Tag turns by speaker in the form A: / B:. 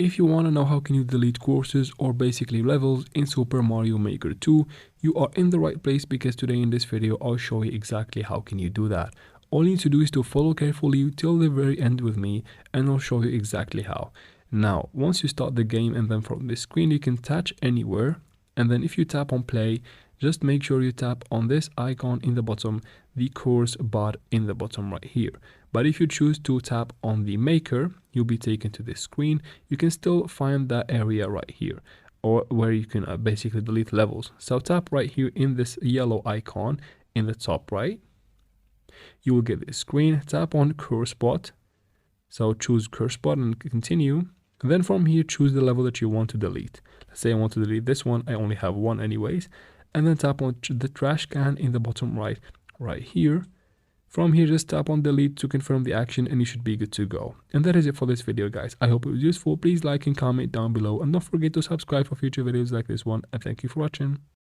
A: If you want to know how can you delete courses or basically levels in Super Mario Maker 2, you are in the right place, because today in this video I'll show you exactly how can you do that. All you need to do is to follow carefully till the very end with me, and I'll show you exactly how. Now, once you start the game, and then from this screen you can touch anywhere, and then if you tap on play, just make sure you tap on this icon in the bottom, the course bar in the bottom right here. But if you choose to tap on the maker, you'll be taken to this screen. You can still find that area right here, or where you can basically delete levels. So tap right here in this yellow icon in the top right. You will get this screen. Tap on course spot. So choose course spot and continue. And then from here, choose the level that you want to delete. Let's say I want to delete this one. I only have one anyways. And then tap on the trash can in the bottom right here. From here, just tap on delete to confirm the action, and you should be good to go. And that is it for this video, guys. I hope it was useful. Please like and comment down below, and don't forget to subscribe for future videos like this one, and thank you for watching.